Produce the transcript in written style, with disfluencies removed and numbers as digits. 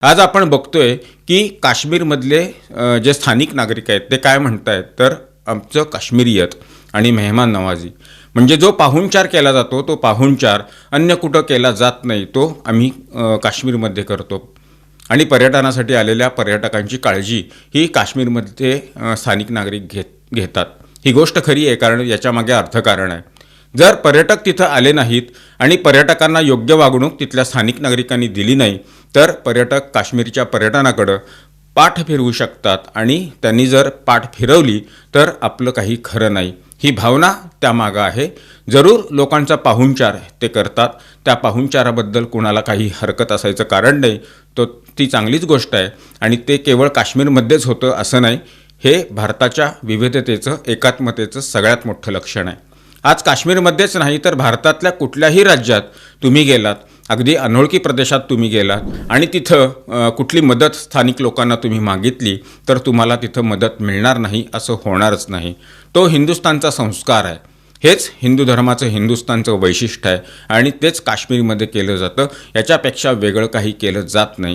आज आपण बघतोय की काश्मीरमधले जे स्थानिक नागरिक आहेत ते काय म्हणतायत, तर आमचं काश्मीरियत आणि मेहमान नवाजी म्हणजे जो पाहुणचार केला जातो तो पाहुणचार अन्य कुठं केला जात नाही, तो आम्ही काश्मीरमध्ये करतो. आणि पर्यटनासाठी आलेल्या पर्यटकांची काळजी ही काश्मीरमध्ये स्थानिक नागरिक घेतात. ही गोष्ट खरी आहे, कारण याच्यामागे अर्थकारण आहे. जर पर्यटक तिथं आले नाहीत आणि पर्यटकांना योग्य वागणूक तिथल्या स्थानिक नागरिकांनी दिली नाही, तर पर्यटक काश्मीरच्या पर्यटनाकडं पाठ फिरवू शकतात आणि त्यांनी जर पाठ फिरवली तर आपलं काही खरं नाही. ही भावना त्यामागं आहे. जरूर लोकांचा पाहुणचार ते करतात, त्या पाहुणचाराबद्दल कुणाला काही हरकत असायचं कारण नाही. ती चांगलीच गोष्ट आहे आणि ते केवळ काश्मीरमध्येच होतं असं नाही. हे भारताच्या विविधतेचं, एकात्मतेचं सगळ्यात मोठं लक्षण आहे. आज काश्मीरमध्येच नाही तर भारतातल्या कुठल्याही राज्यात तुम्ही गेलात, अगदी अनोळखी प्रदेशात तुम्ही गेलात आणि तिथं कुठली मदत स्थानिक लोकांना तुम्ही मागितली तर तुम्हाला तिथं मदत मिळणार नाही, असं होणारच नाही. तो हिंदुस्थानचा संस्कार आहे. हेच हिंदू धर्माचं, हिंदुस्थानचं वैशिष्ट्य आहे आणि तेच काश्मीरमध्ये केलं जातं. याच्यापेक्षा वेगळं काही केलं जात नाही.